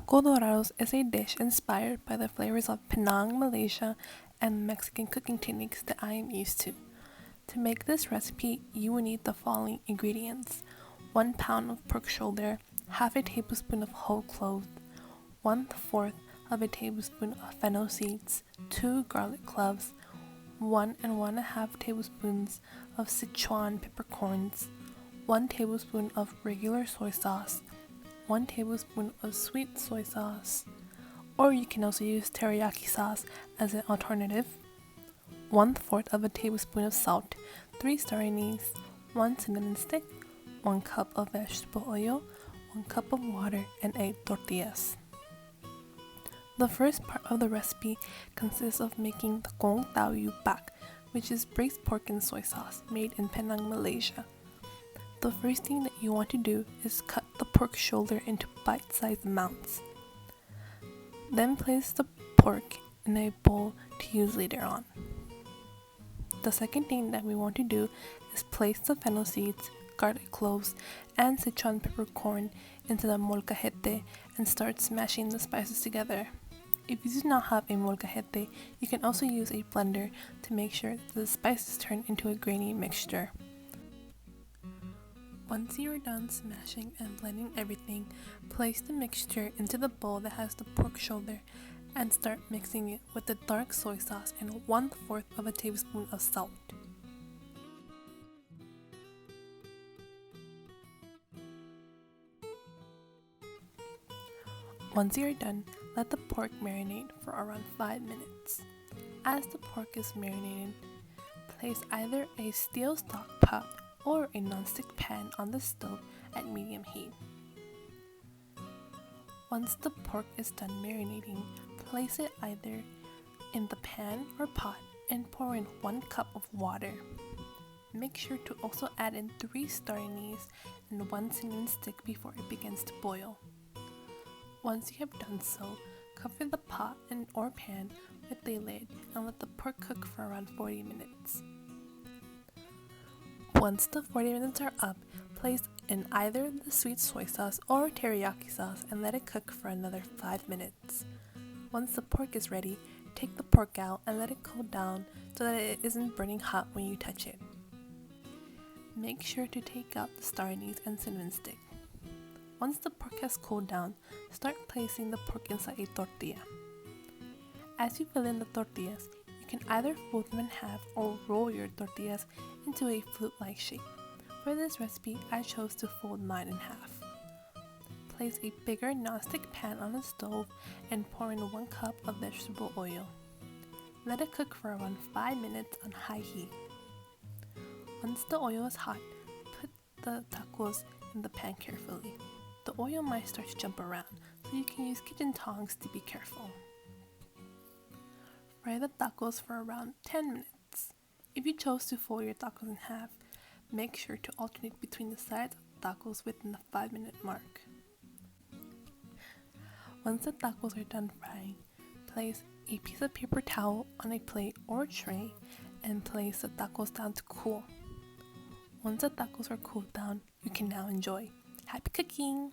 Co Dorados is a dish inspired by the flavors of Penang, Malaysia, and Mexican cooking techniques that I am used to. To make this recipe, you will need the following ingredients: 1 pound of pork shoulder, half a tablespoon of whole cloves, 1/4 of a tablespoon of fennel seeds, 2 garlic cloves, 1 and 1/2 tablespoons of Sichuan peppercorns, 1 tablespoon of regular soy sauce, 1 tablespoon of sweet soy sauce, or you can also use teriyaki sauce as an alternative, 1/4 of a tablespoon of salt, 3 star anise, 1 cinnamon stick, 1 cup of vegetable oil, 1 cup of water, and 8 tortillas. The first part of the recipe consists of making the gong tau yu bak, which is braised pork and soy sauce made in Penang, Malaysia. The first thing that you want to do is cut the pork shoulder into bite-sized amounts. Then place the pork in a bowl to use later on. The second thing that we want to do is place the fennel seeds, garlic cloves, and Sichuan peppercorn into the molcajete and start smashing the spices together. If you do not have a molcajete, you can also use a blender to make sure that the spices turn into a grainy mixture. Once you are done smashing and blending everything, place the mixture into the bowl that has the pork shoulder and start mixing it with the dark soy sauce and 1/4 of a tablespoon of salt. Once you are done, let the pork marinate for around 5 minutes. As the pork is marinated, place either a steel stock pot or a non-stick pan on the stove at medium heat. Once the pork is done marinating, place it either in the pan or pot and pour in 1 cup of water. Make sure to also add in 3 star anise and 1 cinnamon stick before it begins to boil. Once you have done so, cover the pot or pan with a lid and let the pork cook for around 40 minutes. Once the 40 minutes are up, place in either the sweet soy sauce or teriyaki sauce and let it cook for another 5 minutes. Once the pork is ready, take the pork out and let it cool down so that it isn't burning hot when you touch it. Make sure to take out the star anise and cinnamon stick. Once the pork has cooled down, start placing the pork inside a tortilla. As you fill in the tortillas, you can either fold them in half or roll your tortillas into a flute-like shape. For this recipe, I chose to fold mine in half. Place a bigger non-stick pan on the stove and pour in 1 cup of vegetable oil. Let it cook for around 5 minutes on high heat. Once the oil is hot, put the tacos in the pan carefully. The oil might start to jump around, so you can use kitchen tongs to be careful. Fry the tacos for around 10 minutes. If you chose to fold your tacos in half, make sure to alternate between the sides of the tacos within the 5-minute mark. Once the tacos are done frying, place a piece of paper towel on a plate or tray and place the tacos down to cool. Once the tacos are cooled down, you can now enjoy. Happy cooking!